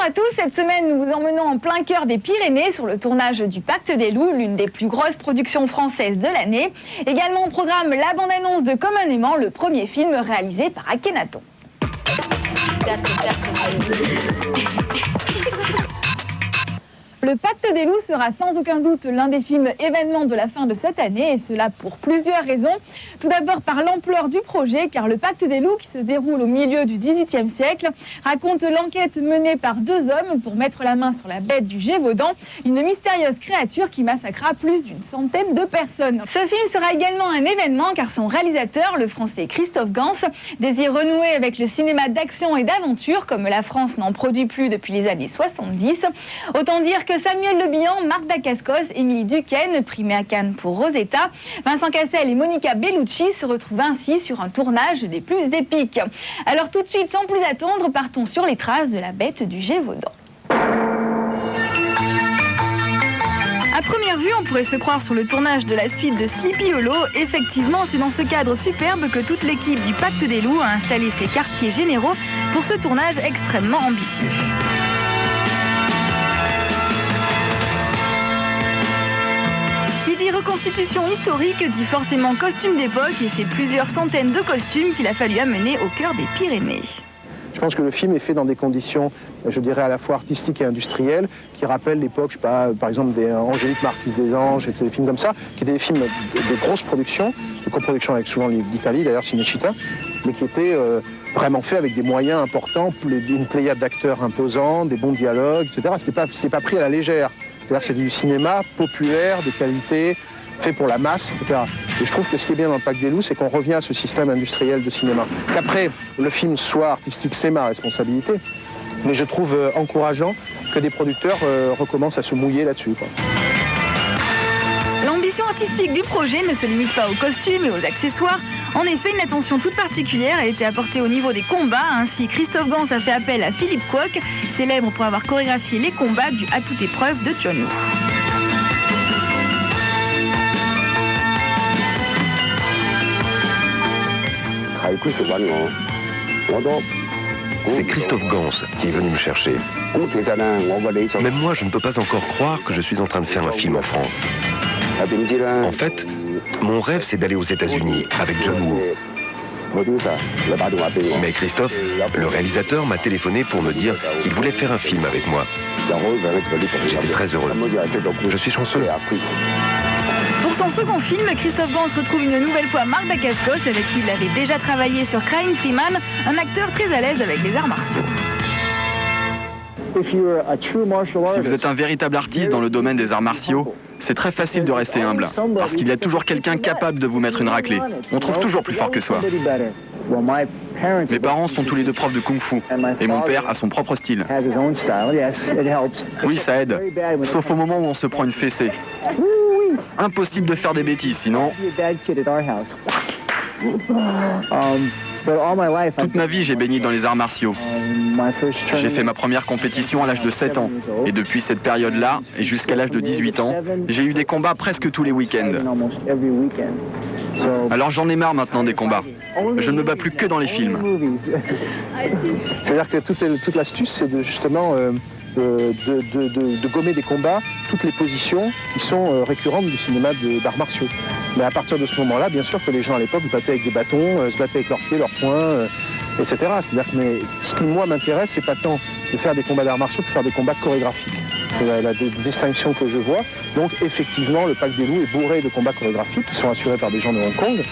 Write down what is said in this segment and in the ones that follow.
à tous, cette semaine nous vous emmenons en plein cœur des Pyrénées sur le tournage du Pacte des loups, l'une des plus grosses productions françaises de l'année. Également au programme la bande-annonce de Comme un aimant, le premier film réalisé par Akhenaton. Le Pacte des loups sera sans aucun doute l'un des films événements de la fin de cette année, et cela pour plusieurs raisons. Tout d'abord par l'ampleur du projet, car le Pacte des loups, qui se déroule au milieu du XVIIIe siècle, raconte l'enquête menée par deux hommes pour mettre la main sur la bête du Gévaudan, une mystérieuse créature qui massacra plus d'une centaine de personnes. Ce film sera également un événement, car son réalisateur, le français Christophe Gans, désire renouer avec le cinéma d'action et d'aventure, comme la France n'en produit plus depuis les années 70. Autant dire que Samuel Le Bihan, Marc Dacascos, Émilie Dequesne, primée à Cannes pour Rosetta, Vincent Cassel et Monica Bellucci se retrouvent ainsi sur un tournage des plus épiques. Alors tout de suite, sans plus attendre, partons sur les traces de la bête du Gévaudan. À première vue, on pourrait se croire sur le tournage de la suite de Sleepy Hollow. Effectivement, c'est dans ce cadre superbe que toute l'équipe du Pacte des loups a installé ses quartiers généraux pour ce tournage extrêmement ambitieux. Qui dit reconstitution historique dit forcément costume d'époque, et c'est plusieurs centaines de costumes qu'il a fallu amener au cœur des Pyrénées. Je pense que le film est fait dans des conditions, je dirais, à la fois artistiques et industrielles, qui rappellent l'époque, je sais pas, par exemple, des Angélique Marquise des Anges, et des films comme ça, qui étaient des films de grosse production, de coproduction avec souvent l'Italie, d'ailleurs Cinecittà, mais qui étaient vraiment faits avec des moyens importants, une pléiade d'acteurs imposants, des bons dialogues, etc. C'était pas pris à la légère. C'est-à-dire que c'est du cinéma populaire, de qualité, fait pour la masse, etc. Et je trouve que ce qui est bien dans le Pacte des loups, c'est qu'on revient à ce système industriel de cinéma. Qu'après, le film soit artistique, c'est ma responsabilité. Mais je trouve encourageant que des producteurs recommencent à se mouiller là-dessus. L'ambition artistique du projet ne se limite pas aux costumes et aux accessoires. En effet, une attention toute particulière a été apportée au niveau des combats. Ainsi, Christophe Gans a fait appel à Philippe Kwok, célèbre pour avoir chorégraphié les combats du À toute épreuve de John Woo. C'est Christophe Gans qui est venu me chercher. Même moi, je ne peux pas encore croire que je suis en train de faire un film en France. En fait, mon rêve, c'est d'aller aux États-Unis avec John Woo. Mais Christophe, le réalisateur, m'a téléphoné pour me dire qu'il voulait faire un film avec moi. J'étais très heureux. Je suis chanceux. Pour son second film, Christophe Gans retrouve une nouvelle fois Marc Dacascos, avec qui il avait déjà travaillé sur Crying Freeman, un acteur très à l'aise avec les arts martiaux. Si vous êtes un véritable artiste dans le domaine des arts martiaux, c'est très facile de rester humble, parce qu'il y a toujours quelqu'un capable de vous mettre une raclée. On trouve toujours plus fort que soi. Mes parents sont tous les deux profs de kung-fu, et mon père a son propre style. Oui, ça aide, sauf au moment où on se prend une fessée. Impossible de faire des bêtises, sinon... Toute ma vie, j'ai baigné dans les arts martiaux. J'ai fait ma première compétition à l'âge de 7 ans. Et depuis cette période-là, et jusqu'à l'âge de 18 ans, j'ai eu des combats presque tous les week-ends. Alors j'en ai marre maintenant des combats. Je ne me bats plus que dans les films. C'est-à-dire que toute l'astuce, c'est de justement... de gommer des combats, toutes les positions qui sont récurrentes du cinéma d'arts martiaux. Mais à partir de ce moment-là, bien sûr que les gens à l'époque se battaient avec des bâtons, se battaient avec leurs pieds, leurs poings, etc. C'est-à-dire que ce qui, moi, m'intéresse, c'est pas tant de faire des combats d'arts martiaux que de faire des combats chorégraphiques. C'est la distinction que je vois. Donc, effectivement, le Pacte des loups est bourré de combats chorégraphiques qui sont assurés par des gens de Hong Kong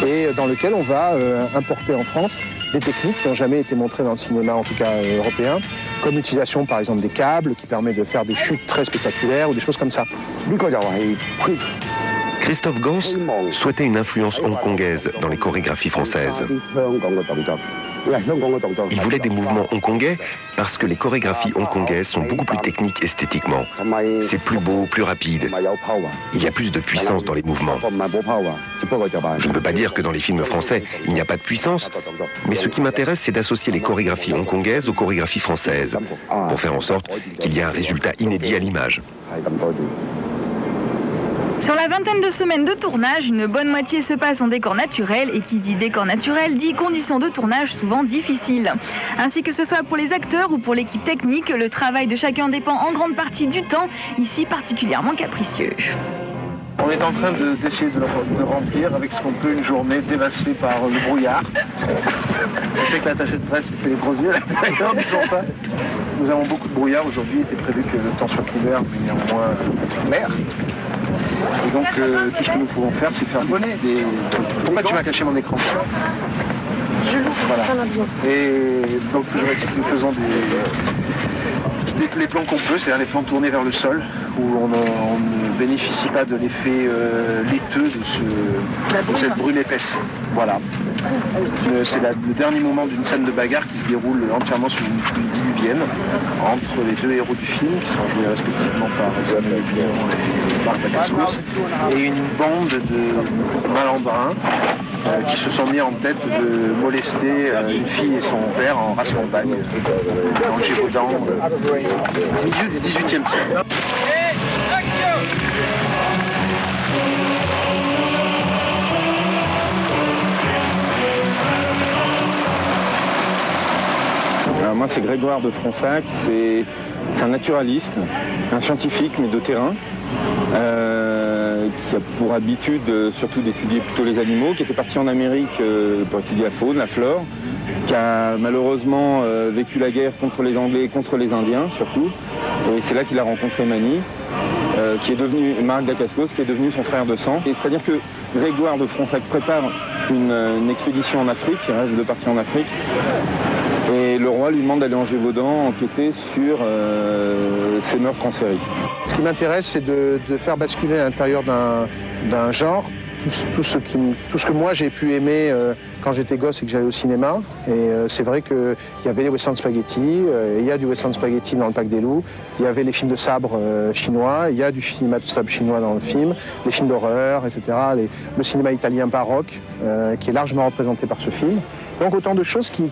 et dans lequel on va importer en France des techniques qui n'ont jamais été montrées dans le cinéma, en tout cas européen, comme l'utilisation, par exemple, des câbles qui permet de faire des chutes très spectaculaires ou des choses comme ça. Christophe Gans souhaitait une influence hongkongaise dans les chorégraphies françaises. Il voulait des mouvements hongkongais parce que les chorégraphies hongkongaises sont beaucoup plus techniques esthétiquement. C'est plus beau, plus rapide. Il y a plus de puissance dans les mouvements. Je ne veux pas dire que dans les films français, il n'y a pas de puissance, mais ce qui m'intéresse, c'est d'associer les chorégraphies hongkongaises aux chorégraphies françaises, pour faire en sorte qu'il y ait un résultat inédit à l'image. Sur la vingtaine de semaines de tournage, une bonne moitié se passe en décor naturel et qui dit décor naturel dit conditions de tournage souvent difficiles. Ainsi que ce soit pour les acteurs ou pour l'équipe technique, le travail de chacun dépend en grande partie du temps, ici particulièrement capricieux. On est en train d'essayer de remplir avec ce qu'on peut une journée dévastée par le brouillard. Je sais que l'attaché de presse fait les gros yeux là, en disant ça. Nous avons beaucoup de brouillard aujourd'hui, il était prévu que le temps soit couvert, mais néanmoins clair. Et donc tout ce que nous pouvons faire, c'est faire des... Pourquoi tu m'as caché mon écran? Je l'ouvre, voilà. ça m'a bien. Et donc toujours est-il que nous faisons les plans qu'on peut, c'est-à-dire les plans tournés vers le sol, où on ne bénéficie pas de l'effet laiteux de cette brume épaisse. Voilà. C'est le dernier moment d'une scène de bagarre qui se déroule entièrement sous une pluie diluvienne entre les deux héros du film, qui sont joués respectivement par Samuel Piron et Marc Dacascos, et une bande de malandrins qui se sont mis en tête de molester une fille et son père en race montagne, en Gévaudan, au milieu du XVIIIe siècle. Alors moi c'est Grégoire de Fronsac, c'est un naturaliste, un scientifique mais de terrain, qui a pour habitude surtout d'étudier plutôt les animaux, qui était parti en Amérique pour étudier la faune, la flore, qui a malheureusement vécu la guerre contre les Anglais et contre les Indiens surtout, et c'est là qu'il a rencontré Mani, qui est devenu Marc Dacascos, qui est devenu son frère de sang. C'est-à-dire que Grégoire de Fronsac prépare une expédition en Afrique, il rêve de partir en Afrique, et le roi lui demande d'aller en Gévaudan enquêter sur ces meurtres en série. Ce qui m'intéresse, c'est de faire basculer à l'intérieur d'un genre tout ce que moi j'ai pu aimer quand j'étais gosse et que j'allais au cinéma. Et c'est vrai qu'il y avait les western spaghetti, il y a du western spaghetti dans le Pack des loups, il y avait les films de sabre chinois, il y a du cinéma de sabre chinois dans le film, les films d'horreur, etc. Le cinéma italien baroque, qui est largement représenté par ce film. Donc autant de choses que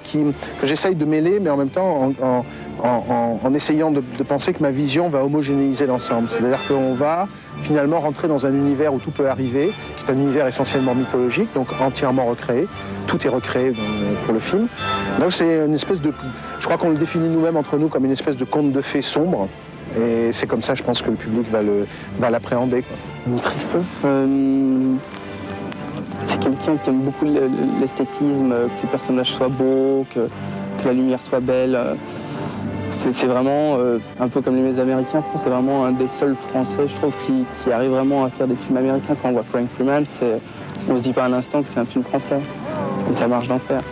j'essaye de mêler, mais en même temps en essayant de penser que ma vision va homogénéiser l'ensemble. C'est-à-dire qu'on va finalement rentrer dans un univers où tout peut arriver, qui est un univers essentiellement mythologique, donc entièrement recréé. Tout est recréé pour le film. Donc c'est une espèce de... Je crois qu'on le définit nous-mêmes entre nous comme une espèce de conte de fées sombre. Et c'est comme ça, je pense, que le public va l'appréhender. Christophe, c'est quelqu'un qui aime beaucoup l'esthétisme, que ses personnages soient beaux, que la lumière soit belle. C'est vraiment, un peu comme les Américains, je pense, c'est vraiment un des seuls Français, je trouve, qui arrive vraiment à faire des films américains. Quand on voit Frank Freeman, on se dit pas un instant que c'est un film français. Et ça marche d'enfer.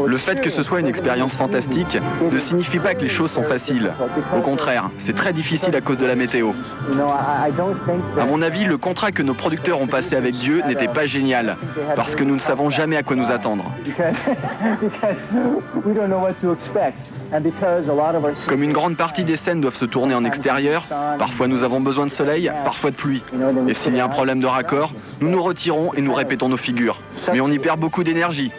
Le fait que ce soit une expérience fantastique ne signifie pas que les choses sont faciles. Au contraire, c'est très difficile à cause de la météo. À mon avis, le contrat que nos producteurs ont passé avec Dieu n'était pas génial, parce que nous ne savons jamais à quoi nous attendre. Comme une grande partie des scènes doivent se tourner en extérieur, parfois nous avons besoin de soleil, parfois de pluie. Et s'il y a un problème de raccord, nous nous retirons et nous répétons nos figures. Mais on y perd beaucoup d'énergie.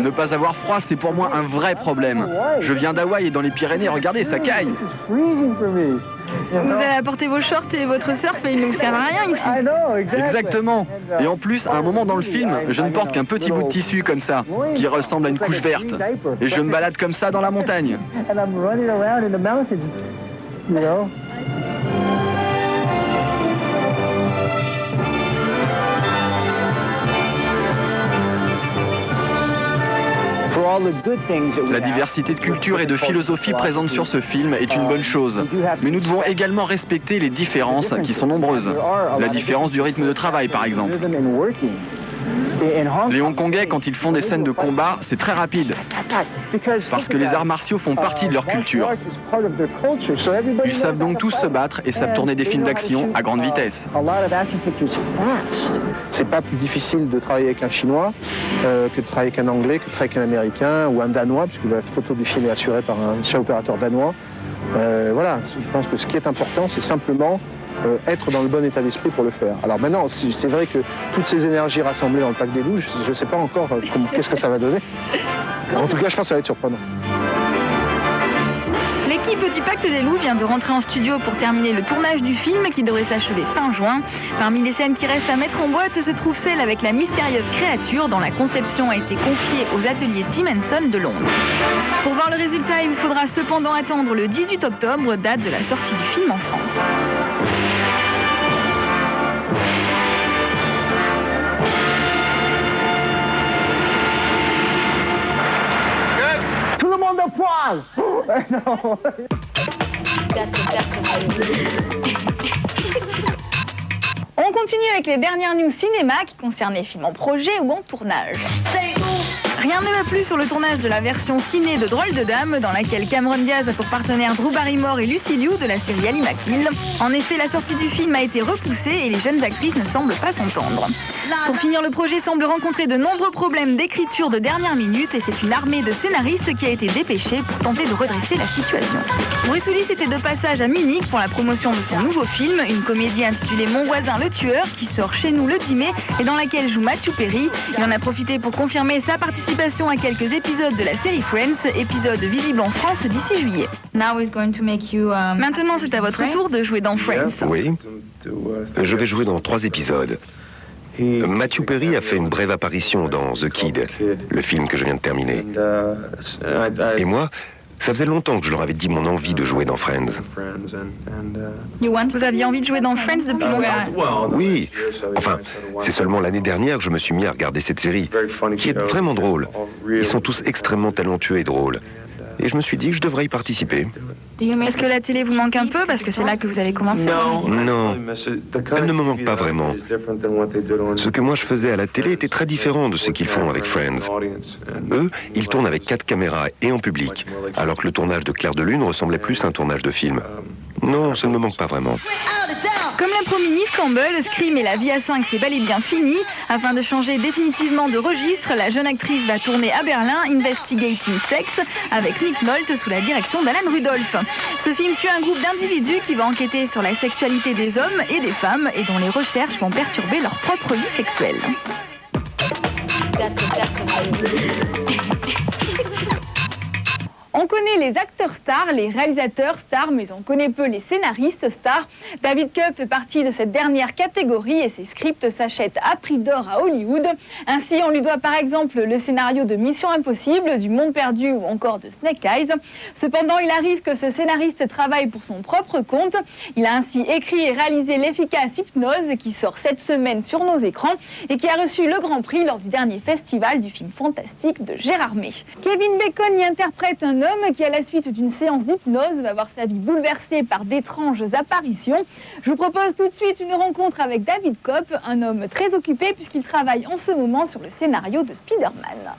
Ne pas avoir froid, c'est pour moi un vrai problème. Je viens d'Hawaï et dans les Pyrénées, regardez, ça caille. Vous allez apporter vos shorts et votre surf et ils ne vous servent à rien ici. Exactement. Et en plus, à un moment dans le film, je ne porte qu'un petit bout de tissu comme ça, qui ressemble à une couche verte. Et je me balade comme ça dans la montagne. La diversité de culture et de philosophie présente sur ce film est une bonne chose. Mais nous devons également respecter les différences qui sont nombreuses. La différence du rythme de travail, par exemple. Les Hongkongais, quand ils font des scènes de combat, c'est très rapide. Parce que les arts martiaux font partie de leur culture. Ils savent donc tous se battre et savent tourner des films d'action à grande vitesse. C'est pas plus difficile de travailler avec un Chinois que de travailler avec un Anglais, que de travailler avec un Américain ou un Danois, puisque la photo du film est assurée par un chef opérateur danois. Voilà, je pense que ce qui est important, c'est simplement être dans le bon état d'esprit pour le faire. Alors maintenant, c'est vrai que toutes ces énergies rassemblées dans le Pacte des loups, je ne sais pas encore qu'est-ce que ça va donner. En tout cas, je pense que ça va être surprenant. L'équipe du Pacte des loups vient de rentrer en studio pour terminer le tournage du film qui devrait s'achever fin juin. Parmi les scènes qui restent à mettre en boîte se trouve celle avec la mystérieuse créature dont la conception a été confiée aux ateliers Jim Henson de Londres. Pour voir le résultat, il vous faudra cependant attendre le 18 octobre, date de la sortie du film en France. Tout le monde au poil. On continue avec les dernières news cinéma qui concernent les films en projet ou en tournage. Rien ne va plus sur le tournage de la version ciné de Drôle de Dame, dans laquelle Cameron Diaz a pour partenaire Drew Barrymore et Lucy Liu de la série Ally McBeal. En effet, la sortie du film a été repoussée et les jeunes actrices ne semblent pas s'entendre. Pour finir, le projet semble rencontrer de nombreux problèmes d'écriture de dernière minute et c'est une armée de scénaristes qui a été dépêchée pour tenter de redresser la situation. Bruce Willis était de passage à Munich pour la promotion de son nouveau film, une comédie intitulée Mon voisin le tueur, qui sort chez nous le 10 mai et dans laquelle joue Matthew Perry. Il en a profité pour confirmer sa participation à quelques épisodes de la série Friends, épisode visible en France d'ici juillet. Maintenant, c'est à votre tour de jouer dans Friends. Oui, je vais jouer dans 3 épisodes. Matthew Perry a fait une brève apparition dans The Kid, le film que je viens de terminer. Et moi, ça faisait longtemps que je leur avais dit mon envie de jouer dans Friends. Vous aviez envie de jouer dans Friends depuis longtemps? Oui, enfin, c'est seulement l'année dernière que je me suis mis à regarder cette série, qui est vraiment drôle. Ils sont tous extrêmement talentueux et drôles. Et je me suis dit que je devrais y participer. Est-ce que la télé vous manque un peu parce que c'est là que vous avez commencé? Non, elle ne me manque pas vraiment. Ce que moi je faisais à la télé était très différent de ce qu'ils font avec Friends. Eux, ils tournent avec 4 caméras et en public, alors que le tournage de Clair de Lune ressemblait plus à un tournage de film. Non, ça ne me manque pas vraiment. Comme l'a promis Neve Campbell, Scream et la vie à 5 c'est bel et bien fini. Afin de changer définitivement de registre, la jeune actrice va tourner à Berlin Investigating Sex avec Nick Nolte sous la direction d'Alan Rudolph. Ce film suit un groupe d'individus qui va enquêter sur la sexualité des hommes et des femmes et dont les recherches vont perturber leur propre vie sexuelle. On connaît les acteurs stars, les réalisateurs stars, mais on connaît peu les scénaristes stars. David Koepp fait partie de cette dernière catégorie et ses scripts s'achètent à prix d'or à Hollywood. Ainsi, on lui doit par exemple le scénario de Mission Impossible, du Monde Perdu ou encore de Snake Eyes. Cependant, il arrive que ce scénariste travaille pour son propre compte. Il a ainsi écrit et réalisé l'efficace Hypnose qui sort cette semaine sur nos écrans et qui a reçu le Grand Prix lors du dernier festival du film fantastique de Gérard May. Kevin Bacon y interprète un homme qui, à la suite d'une séance d'hypnose, va voir sa vie bouleversée par d'étranges apparitions. Je vous propose tout de suite une rencontre avec David Koepp, un homme très occupé puisqu'il travaille en ce moment sur le scénario de Spider-Man.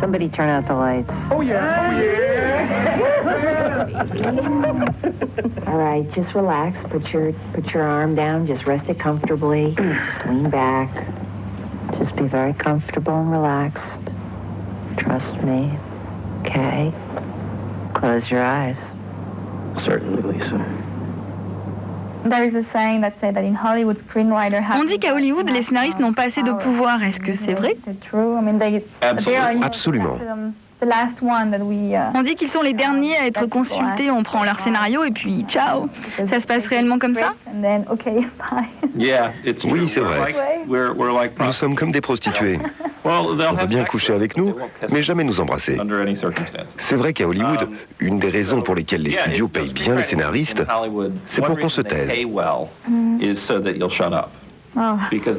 Somebody turn out the lights. Oh yeah. All right, just relax. Put your arm down. Just rest it comfortably. Just lean back. Just be very comfortable and relaxed. Trust me. Okay. Close your eyes. Certainly, Lisa. On dit qu'à Hollywood, les scénaristes n'ont pas assez de pouvoir. Est-ce que c'est vrai? Absolument. On dit qu'ils sont les derniers à être consultés, on prend leur scénario et puis ciao. Ça se passe réellement comme ça? Oui, c'est vrai. Nous sommes comme des prostituées. On veut bien coucher avec nous, mais jamais nous embrasser. C'est vrai qu'à Hollywood, une des raisons pour lesquelles les studios payent bien les scénaristes, c'est pour qu'on se taise.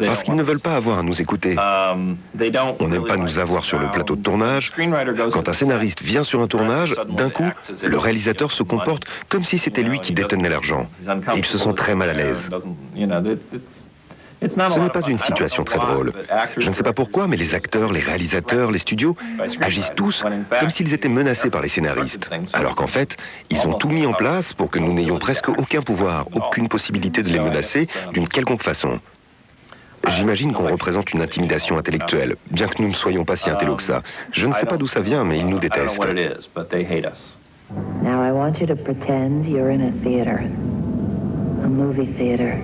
Parce qu'ils ne veulent pas avoir à nous écouter. On n'aime pas nous avoir sur le plateau de tournage. Quand un scénariste vient sur un tournage, d'un coup, le réalisateur se comporte comme si c'était lui qui détenait l'argent. Et ils se sentent très mal à l'aise. Ce n'est pas une situation très drôle. Je ne sais pas pourquoi, mais les acteurs, les réalisateurs, les studios agissent tous comme s'ils étaient menacés par les scénaristes. Alors qu'en fait, ils ont tout mis en place pour que nous n'ayons presque aucun pouvoir, aucune possibilité de les menacer d'une quelconque façon. J'imagine qu'on représente une intimidation intellectuelle, bien que nous ne soyons pas si intello que ça. Je ne sais pas d'où ça vient, mais ils nous détestent. Now I want you to pretend you're in a theater, a movie theater.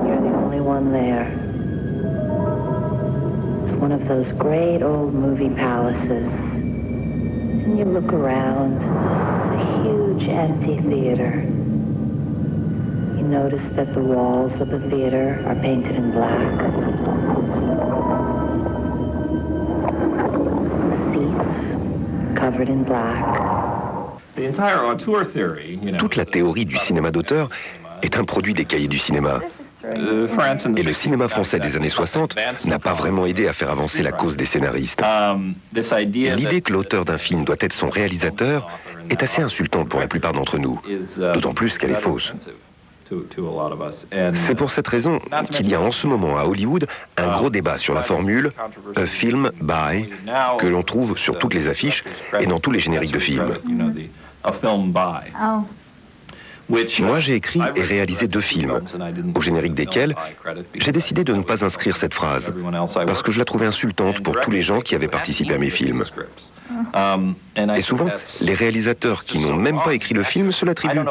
You're the only one there. It's one of those great old movie palaces. And you look around, it's a huge empty theater. You notice that the walls of the theater are painted in black. Covered in black. Toute la théorie du cinéma d'auteur est un produit des cahiers du cinéma. Et le cinéma français des années 60 n'a pas vraiment aidé à faire avancer la cause des scénaristes. L'idée que l'auteur d'un film doit être son réalisateur est assez insultante pour la plupart d'entre nous, d'autant plus qu'elle est fausse. C'est pour cette raison qu'il y a en ce moment à Hollywood un gros débat sur la formule « a film by » que l'on trouve sur toutes les affiches et dans tous les génériques de films. Moi, j'ai écrit et réalisé 2 films, au générique desquels j'ai décidé de ne pas inscrire cette phrase, parce que je la trouvais insultante pour tous les gens qui avaient participé à mes films. Et souvent, les réalisateurs qui n'ont même pas écrit le film se l'attribuent.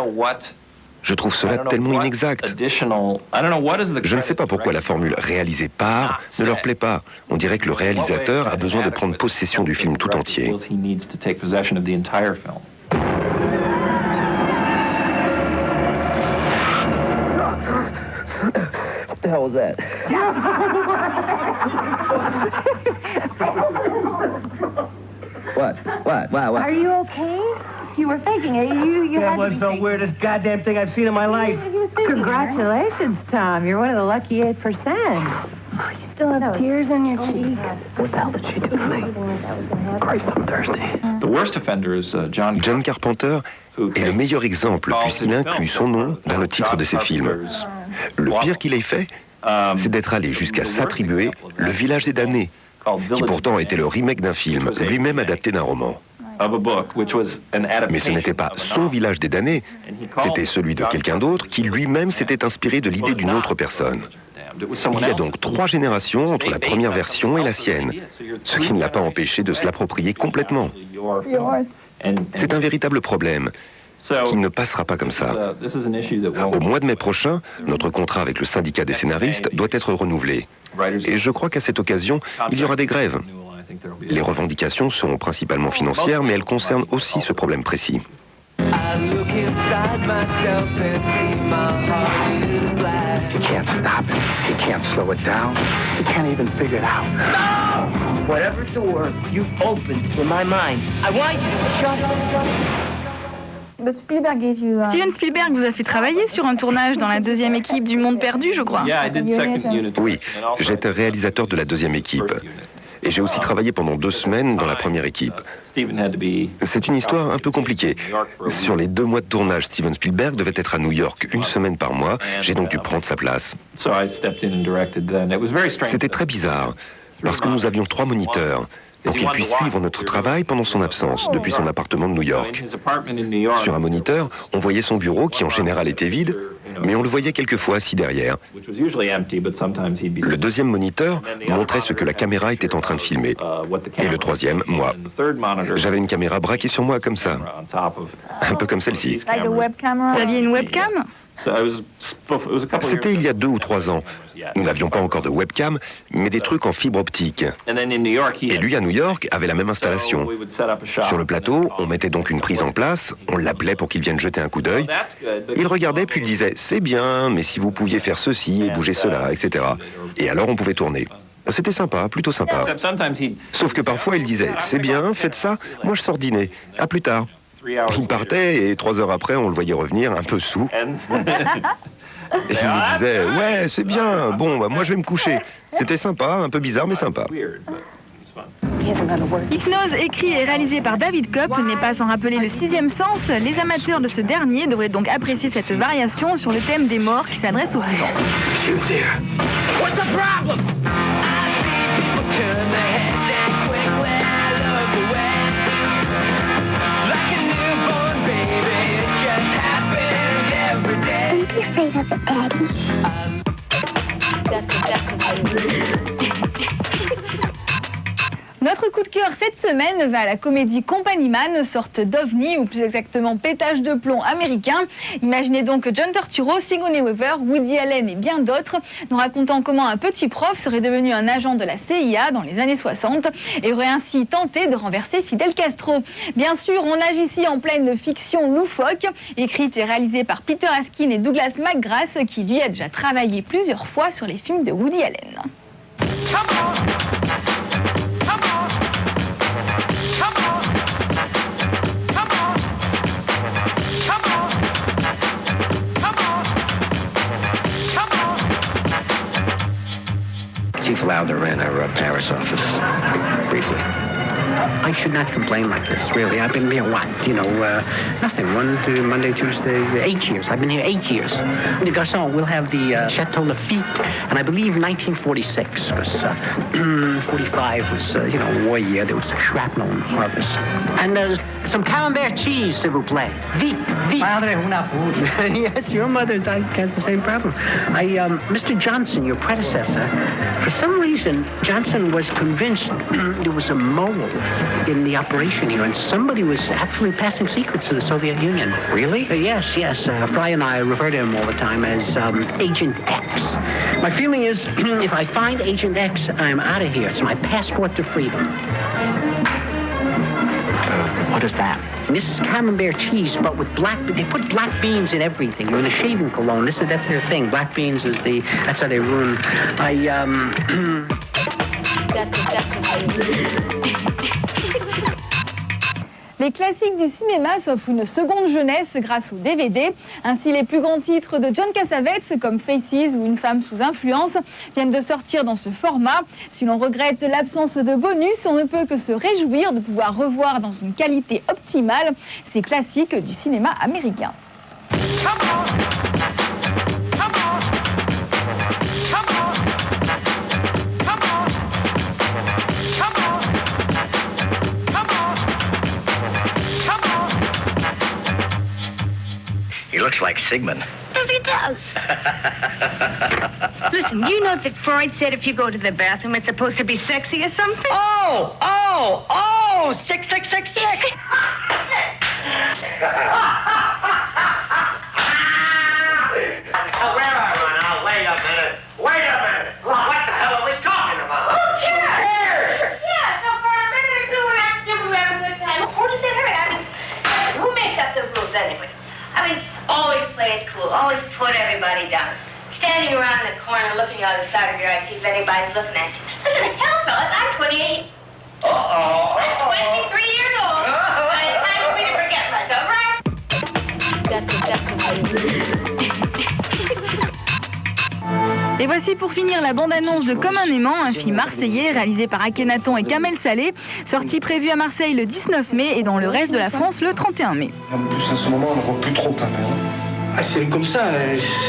Je trouve cela tellement inexact. Je ne sais pas pourquoi la formule « réalisé par » ne leur plaît pas. On dirait que le réalisateur a besoin de prendre possession du film tout entier. What the hell was that? What? Are you okay? You were faking it. You That had was to be the faking weirdest goddamn thing I've seen in my life. Congratulations, Tom. You're one of the lucky 8%. Oh, you still have tears on your cheeks. What the hell did she do to me? Christ, I'm thirsty. John Carpenter est le meilleur exemple puisqu'il inclut son nom dans le titre de ses films. Le pire qu'il ait fait, c'est d'être allé jusqu'à s'attribuer Le Village des Damnés, qui pourtant était le remake d'un film, lui-même adapté d'un roman. Mais ce n'était pas son Village des Damnés, c'était celui de quelqu'un d'autre qui lui-même s'était inspiré de l'idée d'une autre personne. Il y a donc 3 générations entre la première version et la sienne, ce qui ne l'a pas empêché de se l'approprier complètement. C'est un véritable problème qui ne passera pas comme ça. Au mois de mai prochain, notre contrat avec le syndicat des scénaristes doit être renouvelé. Et je crois qu'à cette occasion, il y aura des grèves. Les revendications seront principalement financières, mais elles concernent aussi ce problème précis. You can't stop it. You can't slow it down. You can't even figure it out. No! Whatever door you open in my mind, I want you to shut But Spielberg gave you, Steven Spielberg vous a fait travailler sur un tournage dans la 2e équipe du Monde Perdu, je crois. Oui, j'étais réalisateur de la 2e équipe. Et j'ai aussi travaillé pendant 2 semaines dans la première équipe. C'est une histoire un peu compliquée. Sur les 2 mois de tournage, Steven Spielberg devait être à New York 1 semaine par mois. J'ai donc dû prendre sa place. C'était très bizarre, parce que nous avions 3 moniteurs, pour qu'il puisse suivre notre travail pendant son absence, depuis son appartement de New York. Sur un moniteur, on voyait son bureau, qui en général était vide, mais on le voyait quelquefois assis derrière. Le 2e moniteur montrait ce que la caméra était en train de filmer. Et le 3e, moi. J'avais une caméra braquée sur moi comme ça. Un peu comme celle-ci. Vous aviez une webcam? C'était il y a 2 ou 3 ans. Nous n'avions pas encore de webcam, mais des trucs en fibre optique. Et lui, à New York, avait la même installation. Sur le plateau, on mettait donc une prise en place, on l'appelait pour qu'il vienne jeter un coup d'œil. Il regardait puis il disait « C'est bien, mais si vous pouviez faire ceci et bouger cela, etc. » Et alors on pouvait tourner. C'était sympa, plutôt sympa. Sauf que parfois il disait « C'est bien, faites ça, moi je sors dîner. À plus tard. » Il partait et 3 heures après, on le voyait revenir un peu saoul. Et il me disait « Ouais, c'est bien, bon, bah, moi je vais me coucher. » C'était sympa, un peu bizarre, mais sympa. Hypnose, écrit et réalisé par David Kopp, n'est pas sans rappeler le sixième sens. Les amateurs de ce dernier devraient donc apprécier cette variation sur le thème des morts qui s'adresse aux vivants. What's the problem? I see people turn their heads and quickly look away. Like a newborn baby, it just happens every day. Are you afraid of it, Daddy? Notre coup de cœur cette semaine va à la comédie Company Man, sorte d'ovni ou plus exactement pétage de plomb américain. Imaginez donc John Turturro, Sigourney Weaver, Woody Allen et bien d'autres nous racontant comment un petit prof serait devenu un agent de la CIA dans les années 60 et aurait ainsi tenté de renverser Fidel Castro. Bien sûr, on nage ici en pleine fiction loufoque, écrite et réalisée par Peter Askin et Douglas McGrath qui lui a déjà travaillé plusieurs fois sur les films de Woody Allen. Chief Lauder ran our Paris office, briefly. I should not complain like this, really. I've been here, nothing. Monday, Tuesday, 8 years. I've been here 8 years. The Garçon, we'll have the Chateau Lafite, and I believe 1946, because 45 was, war year. There was shrapnel and harvest. And some camembert cheese, s'il vous plaît. Vite. Madre, una puta. Yes, your mother has the same problem. Mr. Johnson, your predecessor, for some reason, Johnson was convinced there was a mole in the operation here, and somebody was actually passing secrets to the Soviet Union. Really? Yes. Fry and I refer to him all the time as Agent X. My feeling is, if I find Agent X, I'm out of here. It's my passport to freedom. What is that? And this is camembert cheese, but with they put black beans in everything. You're in a shaving cologne. That's their thing. Black beans that's how they ruin. Les classiques du cinéma s'offrent une seconde jeunesse grâce au DVD. Ainsi, les plus grands titres de John Cassavetes, comme Faces ou Une femme sous influence, viennent de sortir dans ce format. Si l'on regrette l'absence de bonus, on ne peut que se réjouir de pouvoir revoir dans une qualité optimale ces classiques du cinéma américain. He looks like Sigmund. Yes, he does. Listen, you know that Freud said if you go to the bathroom, it's supposed to be sexy or something? Oh! 6666! Where are we now? Wait a minute. What the hell are we talking about? Who cares? Yeah, so for a minute or two, we're acting we're having a good time. Who does it hurt? I mean, who makes up the rules anyway? I mean, always play it cool. Always put everybody down. Standing around in the corner looking out the side of your eye to see if anybody's looking at you. Listen, hell, fellas, I'm 28. I'm 23 years old. It's time for me to forget myself, right? Et voici pour finir la bande-annonce de Comme un aimant, un film marseillais réalisé par Akhenaton et Kamel Salé, sortie prévue à Marseille le 19 mai et dans le reste de la France le 31 mai. En plus, à ce moment, on ne voit plus trop ta mère. Ah, si elle est comme ça,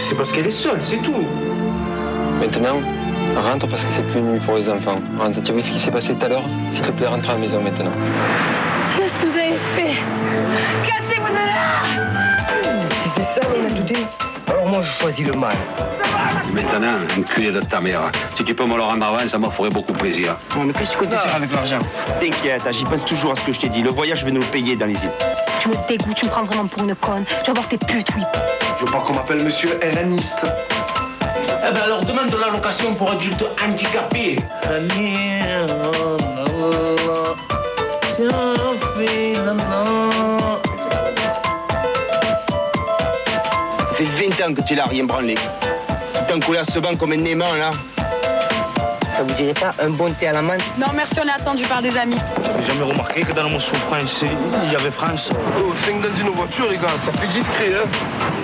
c'est parce qu'elle est seule, c'est tout. Maintenant, rentre parce que c'est plus nuit pour les enfants. Rentre, tu as vu ce qui s'est passé tout à l'heure? S'il te plaît, rentre à la maison maintenant. Qu'est-ce que vous avez fait? Cassez-vous de là! Si c'est ça, on a tout dit. Alors moi, je choisis le mal. Maintenant, enculé de ta mère. Si tu peux me le rendre avant, ça me ferait beaucoup plaisir. Non, mais qu'est-ce que tu comptes faire avec l'argent? T'inquiète, j'y pense toujours à ce que je t'ai dit. Le voyage, je vais nous le payer dans les îles. Tu me dégoûtes, tu me prends vraiment pour une conne. Tu vas voir tes putes, oui. Je veux pas qu'on m'appelle monsieur Hellaniste. Eh ben alors, demande de l'allocation pour adultes handicapés. Ça fait 20 ans que tu l'as rien branlé. Tout en collé à ce banc comme un aimant, là. Ça vous dirait pas un bon thé à la menthe? Non merci, on est attendu par des amis. J'avais jamais remarqué que dans mon souffrance, il y avait France. Oh, 5 dans une voiture, les gars, ça fait discret, hein.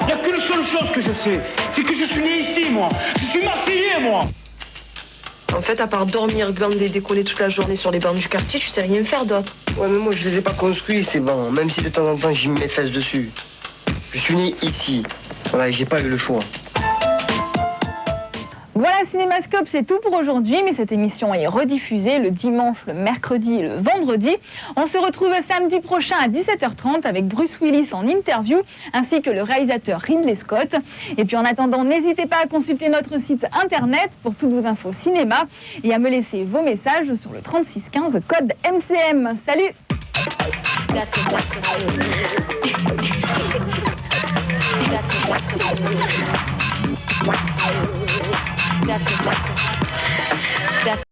Il n'y a qu'une seule chose que je sais, c'est que je suis né ici, moi. Je suis Marseillais, moi. En fait, à part dormir, glander, décoller toute la journée sur les bancs du quartier, tu sais rien faire d'autre. Ouais, mais moi, je les ai pas construits, ces bancs, même si de temps en temps, j'y mets mes fesses dessus. Je suis né ici. Voilà, j'ai pas eu le choix. Voilà, Cinémascope, c'est tout pour aujourd'hui, mais cette émission est rediffusée le dimanche, le mercredi et le vendredi. On se retrouve samedi prochain à 17h30 avec Bruce Willis en interview, ainsi que le réalisateur Ridley Scott. Et puis en attendant, n'hésitez pas à consulter notre site internet pour toutes vos infos cinéma et à me laisser vos messages sur le 3615 code MCM. Salut! That's